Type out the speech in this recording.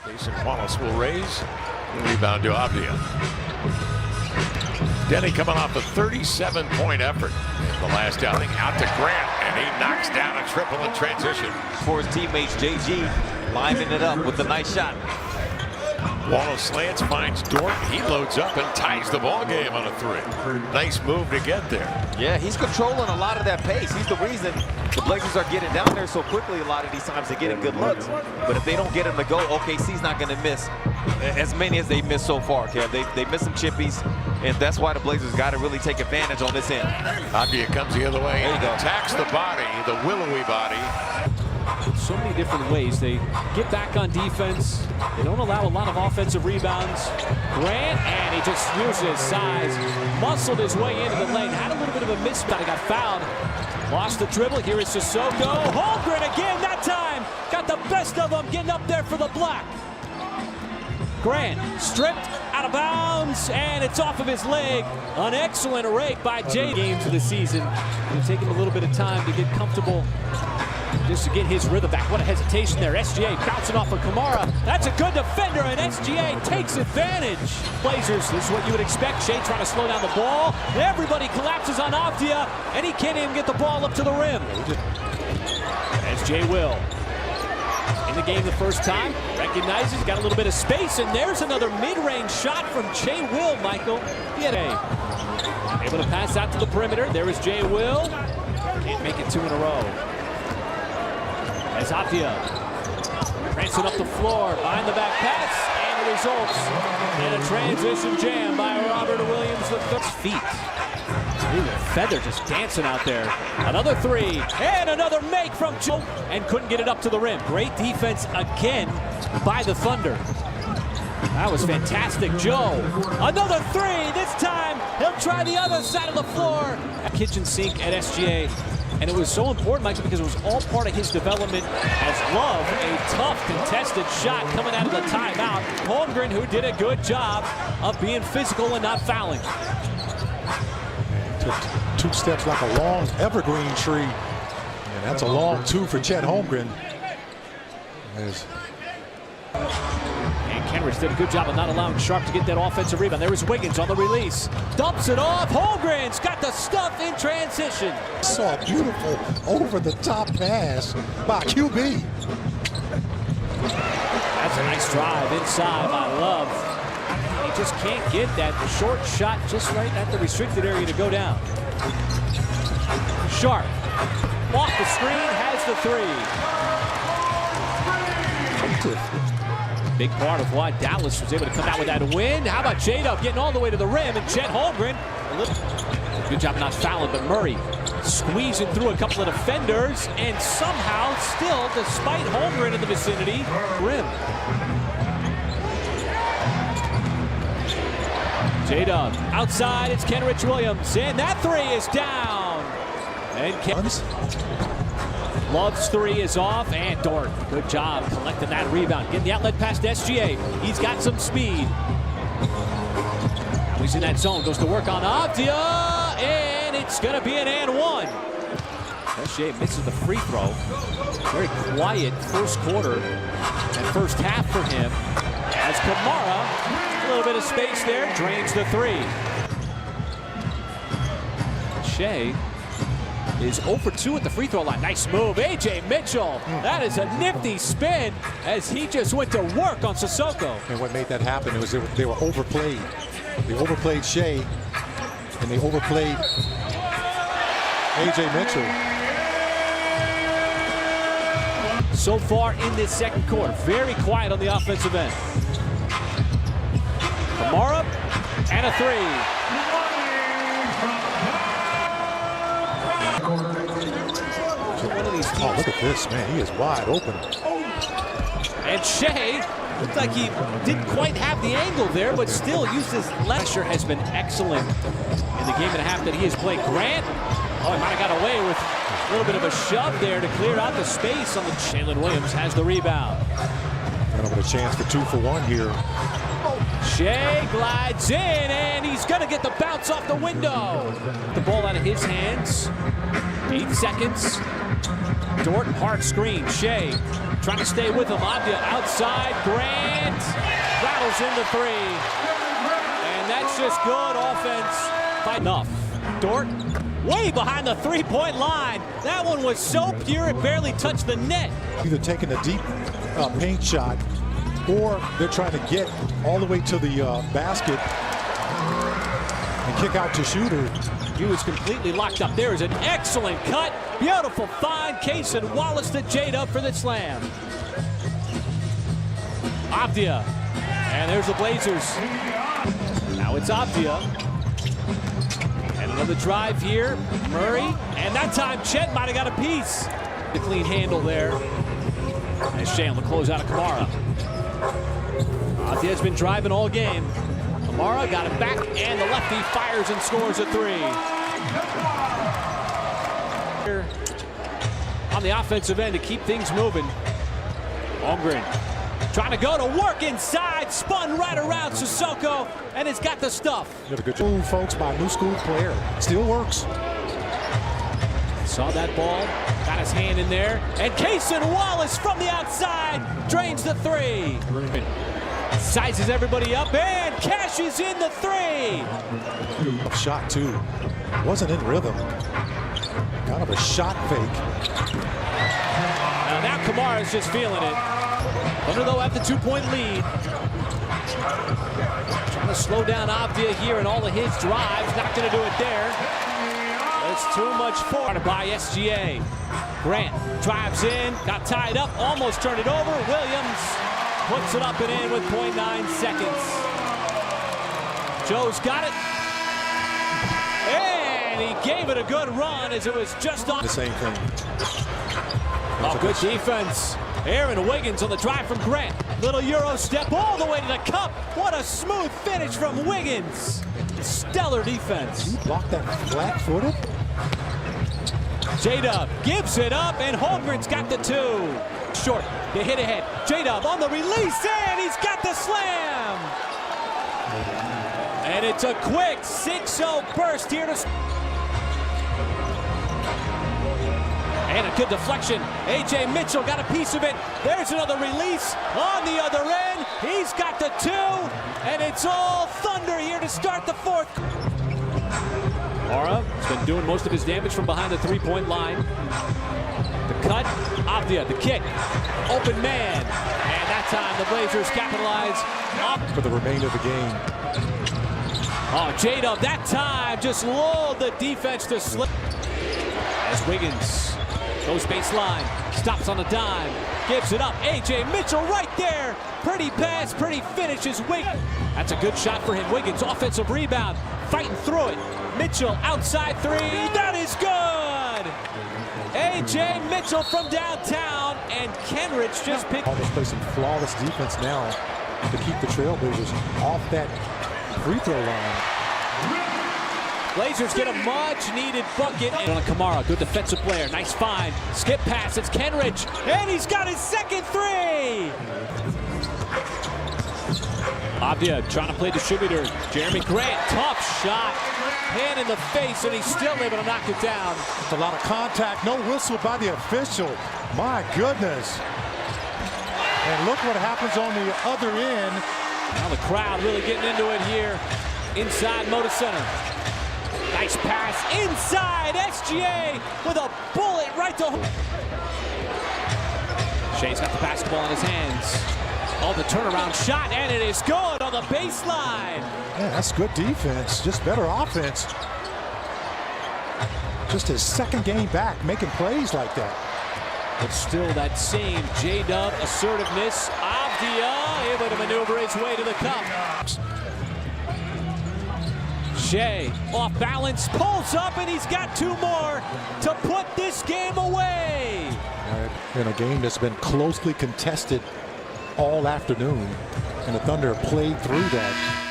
Jason Wallace will raise. Rebound to Avdia. Denny coming off a 37-point effort in the last outing. Out to Grant, and he knocks down a triple in transition. For his teammates, JG lining it up with a nice shot. Wallace slants, finds Dort. He loads up and ties the ball game on a three. Nice move to get there. Yeah, he's controlling a lot of that pace. He's the reason the Blazers are getting down there so quickly a lot of these times. They're getting good looks. But if they don't get him to go, OKC's not going to miss as many as they missed so far, Kev. They missed some chippies, and that's why the Blazers got to really take advantage on this end. Avdia comes the other way. There you go. Attacks the body, the willowy body. So many different ways. They get back on defense. They don't allow a lot of offensive rebounds. Grant, and he just uses his size, muscled his way into the lane. Had a little bit of a misstep. He got fouled. Lost the dribble. Here is Sissoko. Holmgren again that time. Got the best of them getting up there for the block. Grant stripped out of bounds, and it's off of his leg. An excellent rake by Jay. Games of the season. It'll take him a little bit of time to get comfortable, just to get his rhythm back. What a hesitation there. SGA bouncing off of Kamara. That's a good defender, and SGA takes advantage. Blazers, this is what you would expect. Shea trying to slow down the ball. Everybody collapses on Avdia, and he can't even get the ball up to the rim. SGA will. In the game the first time, recognizes, got a little bit of space, and there's another mid-range shot from Jay Will, Michael. He had able to pass out to the perimeter. There is Jay Will. Can't make it two in a row. As Avdia prancing up the floor, behind the back pass, and the results in a transition jam by Robert Williams with 6 feet. Feather just dancing out there. Another three, and another make from Joe, and couldn't get it up to the rim. Great defense again by the Thunder. That was fantastic, Joe. Another three, this time he'll try the other side of the floor. A kitchen sink at SGA. And it was so important, Michael, because it was all part of his development as Love, a tough contested shot coming out of the timeout. Holmgren, who did a good job of being physical and not fouling. Took 2 steps like a long evergreen tree. And that's a long 2 for Chet Holmgren. And Kenrich did a good job of not allowing Sharp to get that offensive rebound. There is Wiggins on the release. Dumps it off. Holmgren's got the stuff in transition. Saw a beautiful over-the-top pass by QB. That's a nice drive inside by Love. He just can't get that short shot just right at the restricted area to go down. Sharp off the screen, has the three. Big part of why Dallas was able to come out with that win. How about J-Dub getting all the way to the rim, and Chet Holmgren, good job not fouling, but Murray squeezing through a couple of defenders, and somehow still, despite Holmgren in the vicinity, rim. J-Dub outside, it's Kenrich Williams, and that three is down. And Love's three is off, and Dort, good job collecting that rebound. Getting the outlet past SGA. He's got some speed. Now he's in that zone, goes to work on Avdia, and it's gonna be an and one. SGA misses the free throw. Very quiet first quarter and first half for him. As Kamara, a little bit of space there, drains the three. Shea is 0 for 2 at the free throw line. Nice move, AJ Mitchell. That is a nifty spin as he just went to work on Sissoko. And what made that happen was they were overplayed. They overplayed Shea, and they overplayed AJ Mitchell. So far in this second quarter, very quiet on the offensive end. Kamara, and a three. Oh, look at this, man. He is wide open. And Shea looked like he didn't quite have the angle there, but still used his pressure. Has been excellent in the game and a half that he has played. Grant, oh, he might have got away with a little bit of a shove there to clear out the space on the. Jalen Williams has the rebound. And over a chance for 2 for 1 here. Shea glides in, and he's going to get the bounce off the window. The ball out of his hands. 8 seconds. Dort, hard screen. Shea trying to stay with him. Avdia outside. Grant rattles in the three. And that's just good offense. Fight enough. Dort way behind the three-point line. That one was so pure it barely touched the net. Either taking a deep paint shot, or they're trying to get all the way to the basket and kick out to shooter. He was completely locked up. There is an excellent cut. Beautiful find. Cason Wallace to J-Dub for the slam. Avdia. And there's the Blazers. Now it's Avdia. And another drive here. Murray. And that time Chet might have got a piece. The clean handle there. And Shea on the closeout of Kamara. Avdia's been driving all game. Kamara got it back, and the lefty fires and scores a three. On the offensive end to keep things moving. Holmgren trying to go to work inside, spun right around Sissoko, and it's got the stuff. Did a good job, folks, by a new school player. Still works. Saw that ball, got his hand in there, and Cason Wallace from the outside drains the three. Sizes everybody up and cashes in the three. Shot two. Wasn't in rhythm. Kind of a shot fake. Now Kamara's just feeling it. Thunder though have the 2-point lead. Trying to slow down Avdia here and all of his drives. Not going to do it there. It's too much forward by SGA. Grant drives in, got tied up, almost turned it over. Williams puts it up and in with 0.9 seconds. Joe's got it. And he gave it a good run as it was just on. The same thing. Oh, good defense. Aaron Wiggins on the drive from Grant. Little Euro step all the way to the cup. What a smooth finish from Wiggins. Stellar defense. You blocked that flat-footed? J-Dub gives it up, and Holmgren's got the two. Short, they hit ahead. J-Dub on the release, and he's got the slam. And it's a quick 6-0 burst here to... And a good deflection. A.J. Mitchell got a piece of it. There's another release on the other end. He's got the two, and it's all Thunder here to start the fourth. Mara has been doing most of his damage from behind the three-point line. The cut, Avdia, the kick, open man. And that time the Blazers capitalize For the remainder of the game. Oh, J-Dub that time just lulled the defense to slip. As Wiggins goes baseline, stops on a dime, gives it up. A.J. Mitchell right there. Pretty pass, pretty finish is Wiggins. That's a good shot for him. Wiggins, offensive rebound, fighting through it. Mitchell outside three, that is good. A.J. Mitchell from downtown, and Kenrich just picked. Almost play some flawless defense now to keep the Trailblazers off that free throw line. Blazers get a much-needed bucket. And on Kamara, good defensive player, nice find. Skip pass, it's Kenrich, and he's got his second three. Avdia trying to play distributor. Jeremy Grant, tough shot. Hand in the face, and he's still able to knock it down. It's a lot of contact. No whistle by the official. My goodness. And look what happens on the other end. Now the crowd really getting into it here inside Moda Center. Nice pass inside. SGA with a bullet right to... Shea's got the basketball in his hands. Oh, the turnaround shot, and it is good on the baseline. Yeah, that's good defense. Just better offense. Just his second game back, making plays like that. But still that same J-Dub assertiveness. Avdia able to maneuver his way to the cup. Shea off balance, pulls up, and he's got two more to put this game away. In a game that's been closely contested all afternoon, and the Thunder played through that.